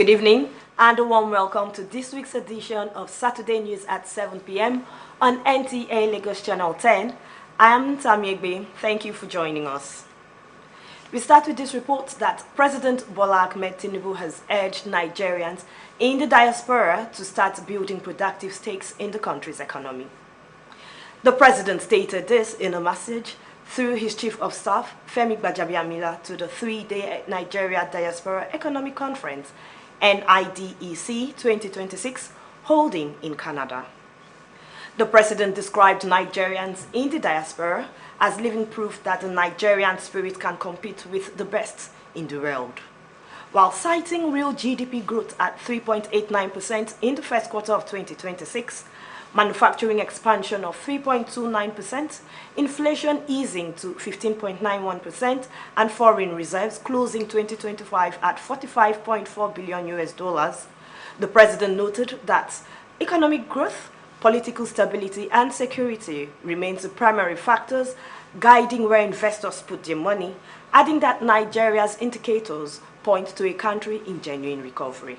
Good evening and a warm welcome to this week's edition of Saturday News at 7 p.m. on NTA Lagos Channel 10. I am Tammy Egbe. Thank you for joining us. We start with this report that President Bola Ahmed Tinubu has urged Nigerians in the diaspora to start building productive stakes in the country's economy. The president stated this in a message through his Chief of Staff, Femi Gbajabiamila, to the three-day Nigeria Diaspora Economic Conference, NIDEC 2026, holding in Canada. The president described Nigerians in the diaspora as living proof that the Nigerian spirit can compete with the best in the world. While citing real GDP growth at 3.89% in the first quarter of 2026, manufacturing expansion of 3.29%, inflation easing to 15.91%, and foreign reserves closing 2025 at $45.4 billion, the president noted that economic growth, political stability, and security remains the primary factors guiding where investors put their money, adding that Nigeria's indicators point to a country in genuine recovery.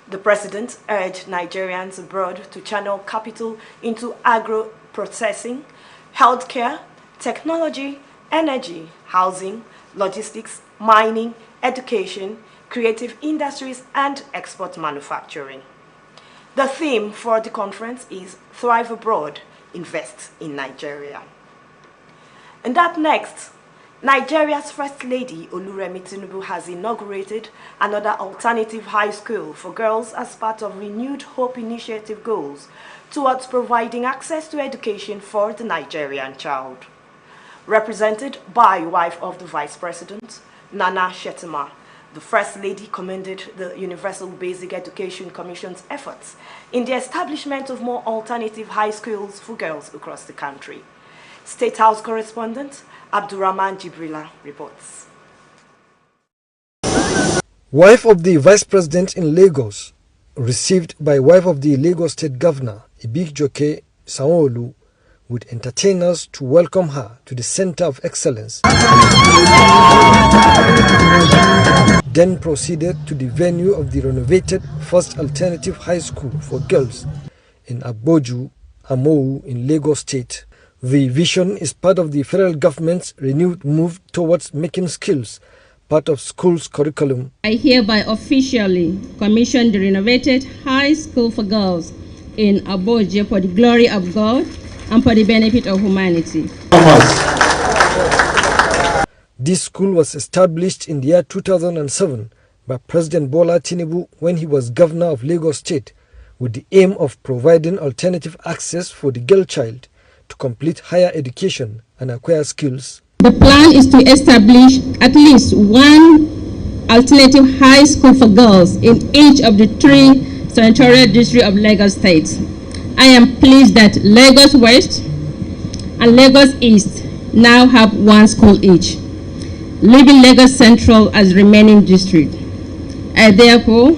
The president urged Nigerians abroad to channel capital into agro-processing, healthcare, technology, energy, housing, logistics, mining, education, creative industries, and export manufacturing. The theme for the conference is Thrive Abroad, Invest in Nigeria. And up next, Nigeria's First Lady Oluremi Tinubu has inaugurated another alternative high school for girls as part of Renewed Hope Initiative goals towards providing access to education for the Nigerian child. Represented by wife of the Vice President, Nana Shettima, the First Lady commended the Universal Basic Education Commission's efforts in the establishment of more alternative high schools for girls across the country. State House correspondent Abdurrahman Jibrila reports. Wife of the Vice President in Lagos, received by wife of the Lagos State Governor, Ibikjoke Sanwo-Olu, with entertainers to welcome her to the Center of Excellence. Then proceeded to the venue of the renovated First Alternative High School for Girls in Agboju, Amou in Lagos State. The vision is part of the federal government's renewed move towards making skills part of schools' curriculum. I hereby officially commission the renovated High School for Girls in Agboju for the glory of God and for the benefit of humanity. This school was established in the year 2007 by President Bola Tinubu when he was governor of Lagos State, with the aim of providing alternative access for the girl child to complete higher education and acquire skills. The plan is to establish at least one alternative high school for girls in each of the 3 senatorial districts of Lagos State. I am pleased that Lagos West and Lagos East now have 1 school each, leaving Lagos Central as remaining district. I therefore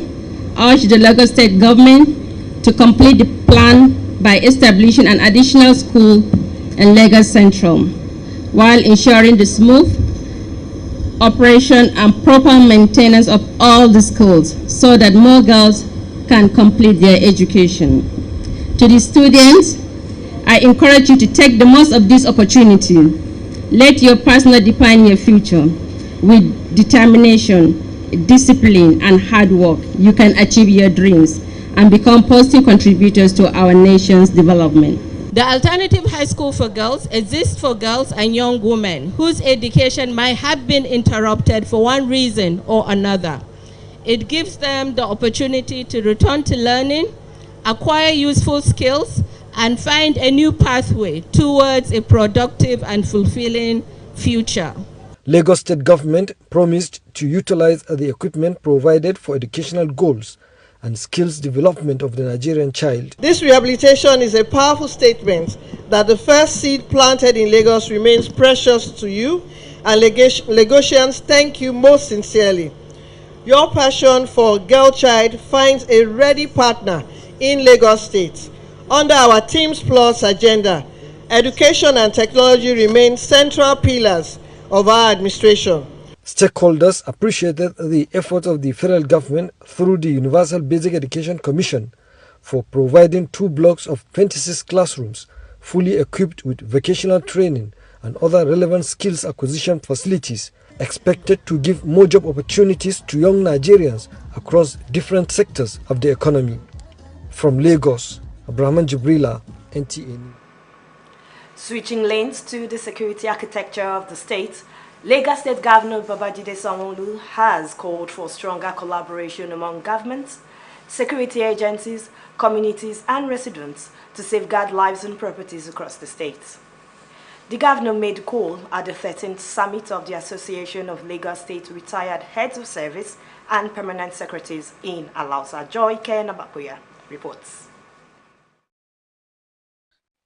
urge the Lagos State government to complete the plan by establishing an additional school in Lagos Central, while ensuring the smooth operation and proper maintenance of all the schools so that more girls can complete their education. To the students, I encourage you to take the most of this opportunity. Let your personal define your future. With determination, discipline, and hard work, you can achieve your dreams and become positive contributors to our nation's development. The Alternative High School for Girls exists for girls and young women whose education might have been interrupted for one reason or another. It gives them the opportunity to return to learning, acquire useful skills, and find a new pathway towards a productive and fulfilling future. Lagos State government promised to utilize the equipment provided for educational goals and skills development of the Nigerian child. This rehabilitation is a powerful statement that the first seed planted in Lagos remains precious to you, and Lagosians thank you most sincerely. Your passion for girl child finds a ready partner in Lagos State. Under our Teams Plus agenda, education and technology remain central pillars of our administration. Stakeholders appreciated the effort of the federal government through the Universal Basic Education Commission for providing 2 blocks of 26 classrooms fully equipped with vocational training and other relevant skills acquisition facilities expected to give more job opportunities to young Nigerians across different sectors of the economy. From Lagos, Abrahman Jibrila, NTA. Switching lanes to the security architecture of the state, Lagos State Governor Babajide Sanwo-Olu has called for stronger collaboration among governments, security agencies, communities and residents to safeguard lives and properties across the state. The governor made the call at the 13th summit of the Association of Lagos State Retired Heads of Service and Permanent Secretaries in Alausa. Joy Ken Abakuya reports.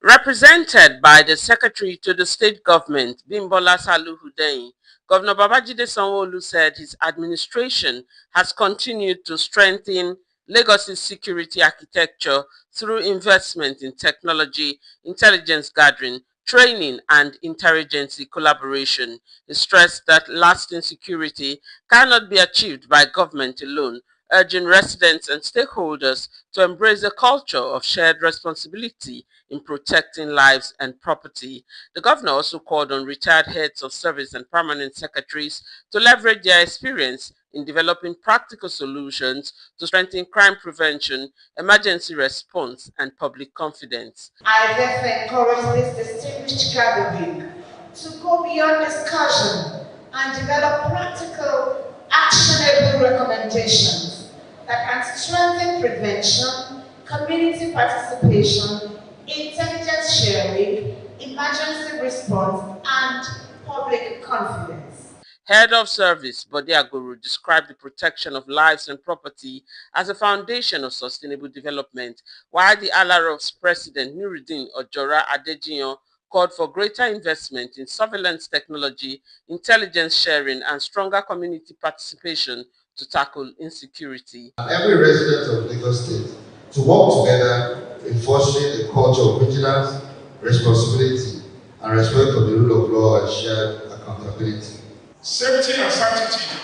Represented by the Secretary to the State Government, Bimbola Salu-Hudein, Governor Babajide Sanwo-Olu said his administration has continued to strengthen Lagos's security architecture through investment in technology, intelligence gathering, training, and interagency collaboration. He stressed that lasting security cannot be achieved by government alone, urging residents and stakeholders to embrace a culture of shared responsibility in protecting lives and property. The governor also called on retired heads of service and permanent secretaries to leverage their experience in developing practical solutions to strengthen crime prevention, emergency response, and public confidence. I therefore encourage this distinguished gathering to go beyond discussion and develop practical, actionable recommendations that can strengthen prevention, community participation, intelligence sharing, emergency response, and public confidence. Head of Service Bode Aguru described the protection of lives and property as a foundation of sustainable development, while the Alaro's President Nuruddin Ojora Adejiyan called for greater investment in surveillance technology, intelligence sharing, and stronger community participation to tackle insecurity. Every resident of Lagos State to work together in fostering a culture of vigilance, responsibility, and respect for the rule of law and shared accountability. Safety and sanctity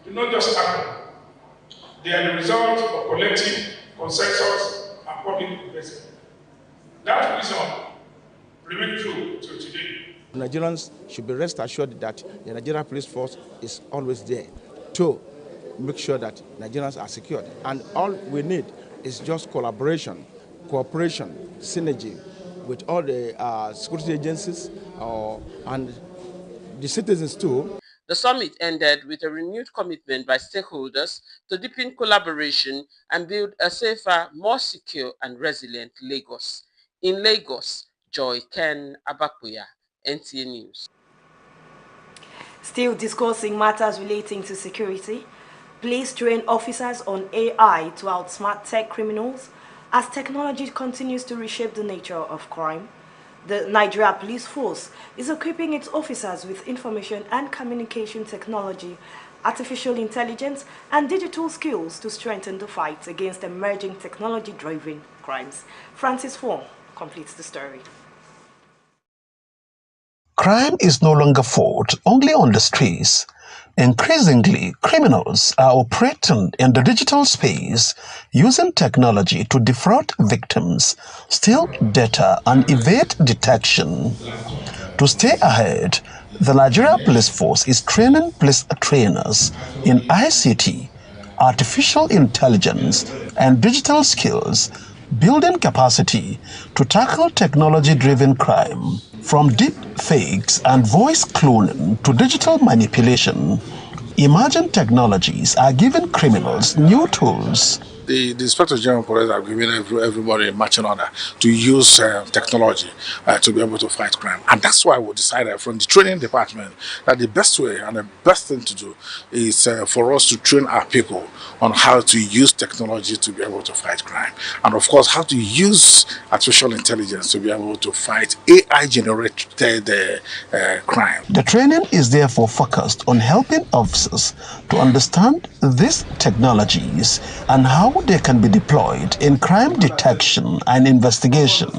do not just happen. They are the result of collective consensus and public investment. That reason remains true to today. Nigerians should be rest assured that the Nigerian police force is always there to make sure that Nigerians are secured. And all we need is just collaboration, cooperation, synergy with all the security agencies and the citizens too. The summit ended with a renewed commitment by stakeholders to deepen collaboration and build a safer, more secure and resilient Lagos. In Lagos, Joy Ken Abakuya, NTA News. Still discussing matters relating to security, police train officers on AI to outsmart tech criminals as technology continues to reshape the nature of crime. The Nigeria Police Force is equipping its officers with information and communication technology, artificial intelligence, and digital skills to strengthen the fight against emerging technology-driven crimes. Francis Wong completes the story. Crime is no longer fought only on the streets. Increasingly, criminals are operating in the digital space using technology to defraud victims, steal data, and evade detection. To stay ahead, the Nigeria Police Force is training police trainers in ICT, artificial intelligence, and digital skills, building capacity to tackle technology-driven crime. From deep fakes and voice cloning to digital manipulation, emerging technologies are giving criminals new tools. The Inspector General of Police have given everybody a marching order to use technology to be able to fight crime. And that's why we decided from the training department that the best way and the best thing to do is for us to train our people on how to use technology to be able to fight crime. And of course, how to use artificial intelligence to be able to fight AI-generated crime. The training is therefore focused on helping officers to understand these technologies and how they can be deployed in crime detection and investigation.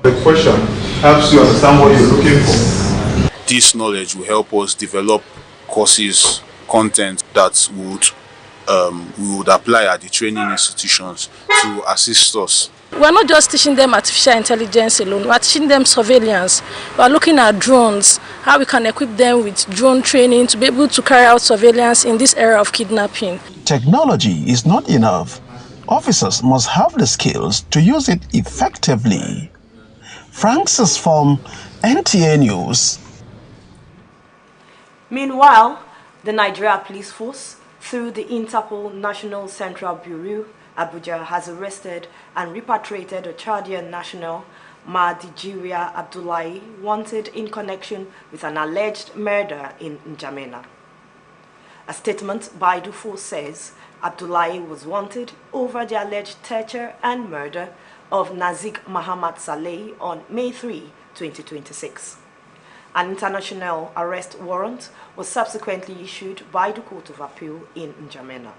The question helps you understand what you're looking for. This knowledge will help us develop courses content that we would apply at the training institutions to assist us. We're not just teaching them artificial intelligence alone, we're teaching them surveillance. We're looking at drones, how we can equip them with drone training to be able to carry out surveillance in this era of kidnapping. Technology is not enough. Officers must have the skills to use it effectively. Francis from NTA News. Meanwhile, the Nigeria Police Force, through the Interpol National Central Bureau, Abuja, has arrested and repatriated a Chadian national, Mahdijiria Abdullahi, wanted in connection with an alleged murder in N'Djamena. A statement by the force says Abdullahi was wanted over the alleged torture and murder of Nazik Muhammad Saleh on May 3, 2026. An international arrest warrant was subsequently issued by the Court of Appeal in N'Djamena.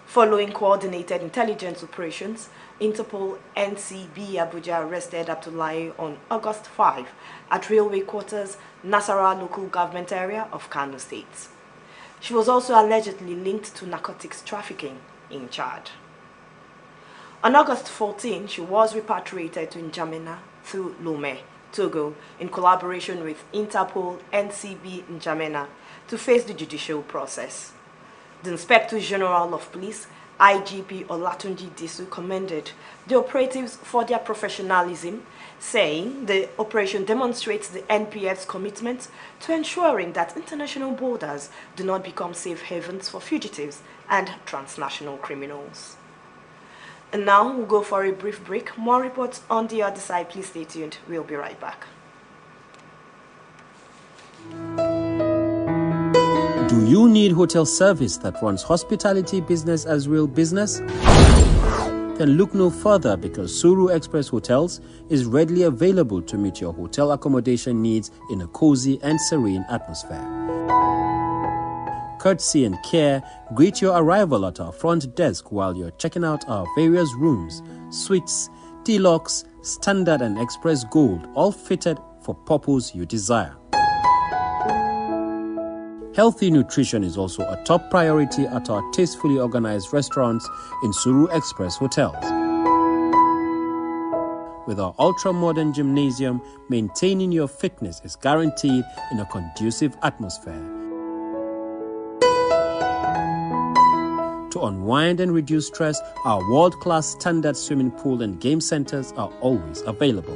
Following coordinated intelligence operations, Interpol NCB Abuja arrested Abdullahi on August 5 at Railway Quarters, Nasarawa local government area of Kano State. She was also allegedly linked to narcotics trafficking in Chad. On August 14, she was repatriated to N'Djamena through Lomé, Togo, in collaboration with Interpol NCB N'Djamena to face the judicial process. The Inspector General of Police, IGP Olatunji Disu, commended the operatives for their professionalism, saying the operation demonstrates the NPF's commitment to ensuring that international borders do not become safe havens for fugitives and transnational criminals. And now we'll go for a brief break. More reports on the other side. Please stay tuned. We'll be right back. Do you need hotel service that runs hospitality business as real business? Then look no further, because Suru Express Hotels is readily available to meet your hotel accommodation needs in a cozy and serene atmosphere. Courtesy and care greet your arrival at our front desk while you're checking out our various rooms, suites, deluxe, standard and express gold, all fitted for purpose you desire. Healthy nutrition is also a top priority at our tastefully organized restaurants in Suru Express Hotels. With our ultra-modern gymnasium, maintaining your fitness is guaranteed in a conducive atmosphere. To unwind and reduce stress, our world-class standard swimming pool and game centers are always available.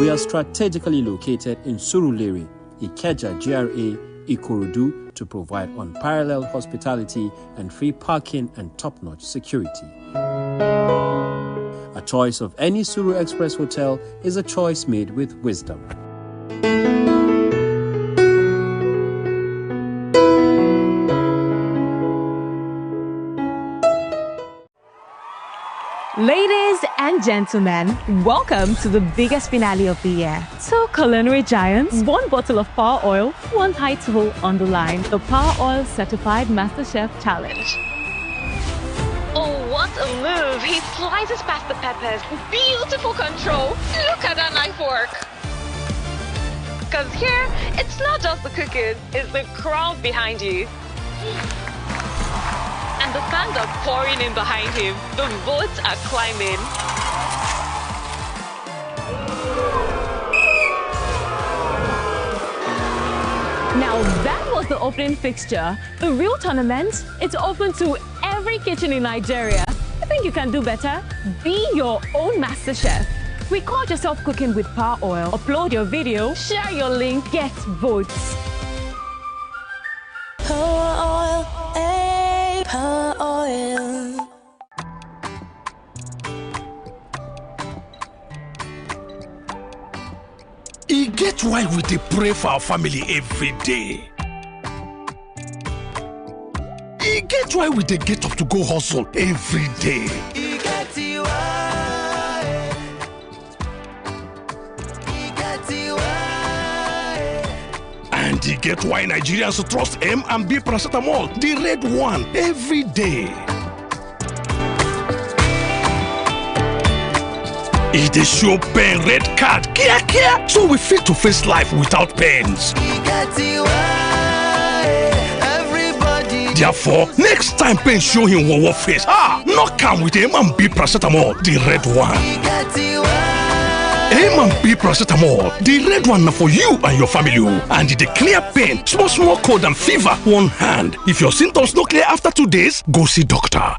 We are strategically located in Surulere, Ikeja GRA, Ikorodu, to provide unparalleled hospitality and free parking and top-notch security. A choice of any Suru Express hotel is a choice made with wisdom. Ladies and gentlemen, welcome to the biggest finale of the year. Two culinary giants, one bottle of Power Oil, one title on the line, the Power Oil Certified MasterChef Challenge. Oh, what a move! He slices past the peppers. Beautiful control. Look at that knife work. Because here, it's not just the cooking, it's the crowd behind you. And the fans are pouring in behind him. The votes are climbing. Now that was the opening fixture. The real tournament, it's open to every kitchen in Nigeria. I think you can do better. Be your own master chef. Record yourself cooking with Power Oil. Upload your video, share your link, get votes. Power Oil, hey, Power Oil. E get why we dey pray for our family every day. E get why we dey get up to go hustle every day. E get why. E get why. And e get why Nigerians trust M and B paracetamol, the red one, every day. E dey show pen red card kia kia, so we fit to face life without pens. E get why. Therefore, next time pain show him what face, knock am with A&B paracetamol, the red one. A&B paracetamol, the red one na for you and your family, and the clear pain, small cold and fever, one hand. If your symptoms no clear after 2 days, go see doctor.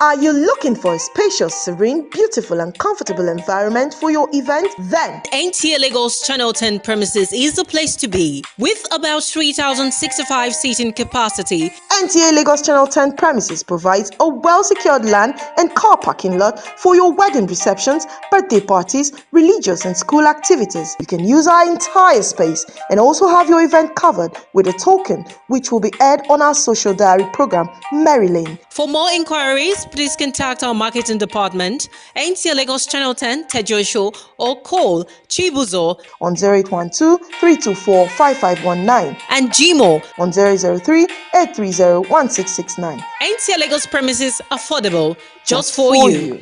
Are you looking for a spacious, serene, beautiful and comfortable environment for your event? Then NTA Lagos Channel 10 premises is the place to be. With about 3,065 seating capacity, NTA Lagos Channel 10 premises provides a well-secured land and car parking lot for your wedding receptions, birthday parties, religious and school activities. You can use our entire space and also have your event covered with a token which will be aired on our social diary program, Mary Lane. For more inquiries, please contact our marketing department, NTA Lagos Channel 10, Tejo Show, or call Chibuzo on 0812-324-5519 and Gmo on 003-830-1669. NTA Lagos premises affordable just for you.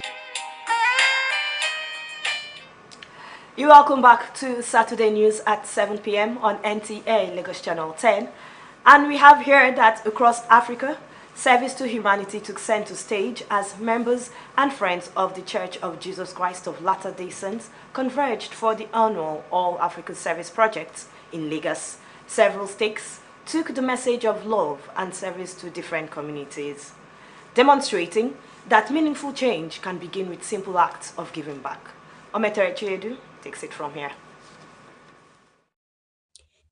You're welcome back to Saturday News at 7 p.m. on NTA Lagos Channel 10. And we have heard that across Africa, service to humanity took center stage as members and friends of the Church of Jesus Christ of Latter-day Saints converged for the annual All Africa Service Project in Lagos. Several stakes took the message of love and service to different communities, demonstrating that meaningful change can begin with simple acts of giving back. Ometere Chiedu takes it from here.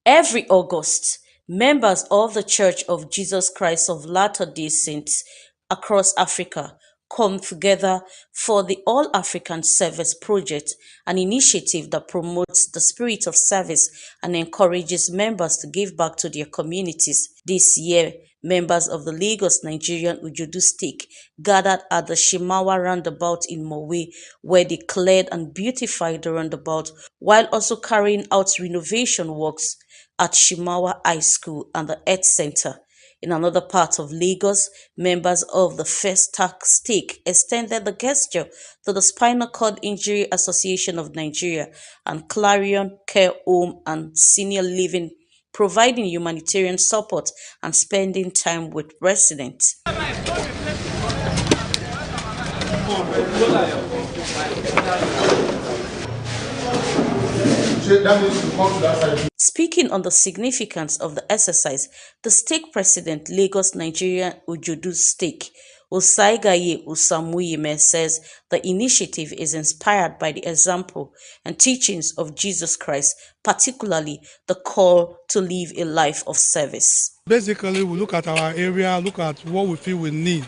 Every August, members of the Church of Jesus Christ of Latter-day Saints across Africa come together for the All African Service Project, an initiative that promotes the spirit of service and encourages members to give back to their communities. This year, members of the Lagos Nigerian Ujudu stake gathered at the Shimawa roundabout in Mowe, where they cleared and beautified the roundabout while also carrying out renovation works at Shimawa High School and the Earth Center. In another part of Lagos, members of the First Tax stake extended the gesture to the Spinal Cord Injury Association of Nigeria and Clarion Care Home and Senior Living, providing humanitarian support and spending time with residents. Speaking on the significance of the exercise, the stake president, Lagos Nigerian Ujudu stake, Osaigaye Usamuyime, says the initiative is inspired by the example and teachings of Jesus Christ, particularly the call to live a life of service. Basically, we look at our area, look at what we feel we need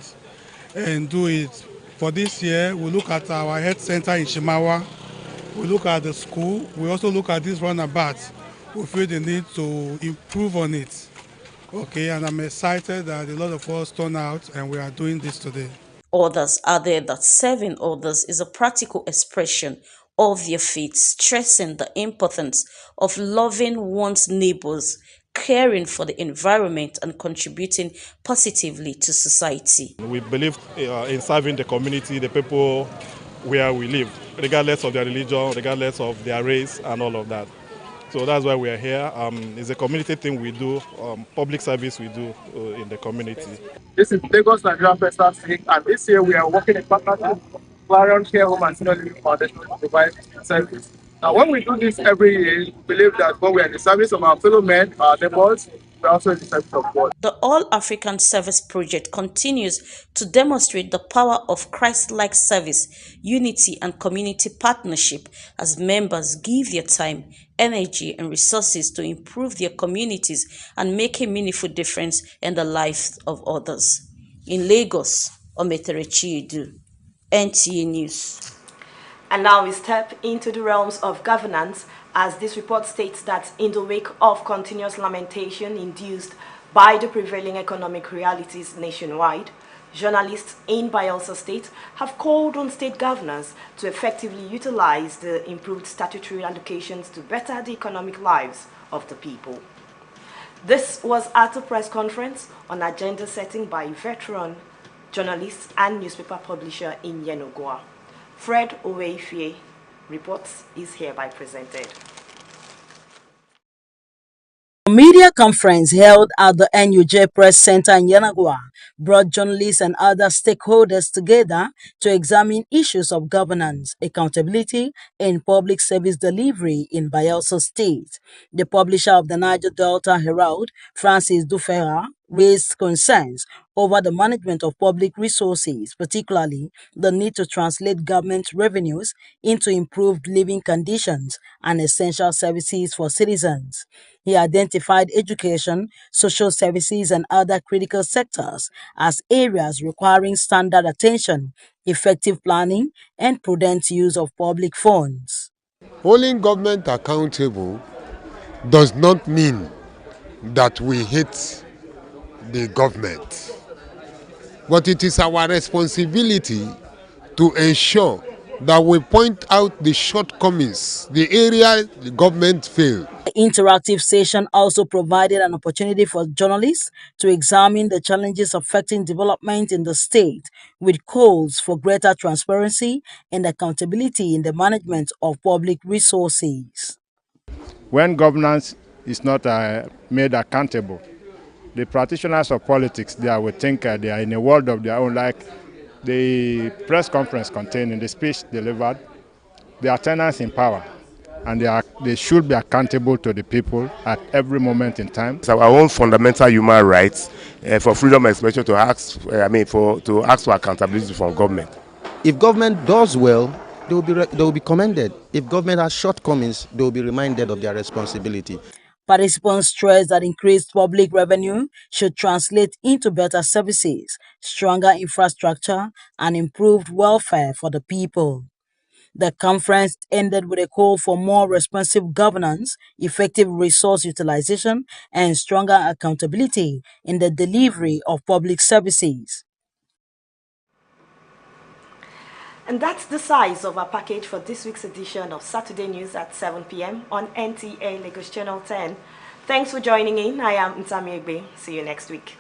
and do it. For this year, we look at our health center in Shimawa. We look at the school. We also look at this roundabout. We feel the need to improve on it. Okay, and I'm excited that a lot of us turn out and we are doing this today. Others added that serving others is a practical expression of their faith, stressing the importance of loving one's neighbors, caring for the environment, and contributing positively to society. We believe in serving the community, the people where we live, regardless of their religion, regardless of their race, and all of that. So that's why we are here. It's a community thing we do, public service we do in the community. This is Lagos Nigerian First Tax stake, and this year we are working in partnership with Clarion Care Home and Senior Living Foundation to provide service. Now, when we do this every year, we believe that when we are in the service of our fellow men, our neighbors, we are also in the service of God. The All African Service Project continues to demonstrate the power of Christ-like service, unity, and community partnership as members give their time, energy, and resources to improve their communities and make a meaningful difference in the lives of others. In Lagos, Ometere Chiedu, NTA News. And now we step into the realms of governance, as this report states that in the wake of continuous lamentation induced by the prevailing economic realities nationwide, journalists in Bayelsa State have called on state governors to effectively utilize the improved statutory allocations to better the economic lives of the people. This was at a press conference on agenda setting by veteran journalist and newspaper publisher in Yenagoa. Fred Oweifie reports is hereby presented. A media conference held at the NUJ Press Center in Yenagoa brought journalists and other stakeholders together to examine issues of governance, accountability, and public service delivery in Bayelsa State. The publisher of the Niger Delta Herald, Francis Dufera, raised concerns over the management of public resources, particularly the need to translate government revenues into improved living conditions and essential services for citizens. He identified education, social services, and other critical sectors as areas requiring standard attention, effective planning, and prudent use of public funds. Holding government accountable does not mean that we hate the government, but it is our responsibility to ensure that we point out the shortcomings, the area the government failed. The interactive session also provided an opportunity for journalists to examine the challenges affecting development in the state, with calls for greater transparency and accountability in the management of public resources. When governance is not made accountable, the practitioners of politics there will think they are in a world of their own, like the press conference containing the speech delivered. They are tenants in power, and they should be accountable to the people at every moment in time. It's our own fundamental human rights for freedom of expression to ask, to ask for accountability from government. If government does well, they will be commended. If government has shortcomings, they will be reminded of their responsibility. Participants stressed that increased public revenue should translate into better services, stronger infrastructure, and improved welfare for the people. The conference ended with a call for more responsive governance, effective resource utilization, and stronger accountability in the delivery of public services. And that's the size of our package for this week's edition of Saturday News at 7 p.m. on NTA Lagos Channel 10. Thanks for joining in. I am Ntami Egbe. See you next week.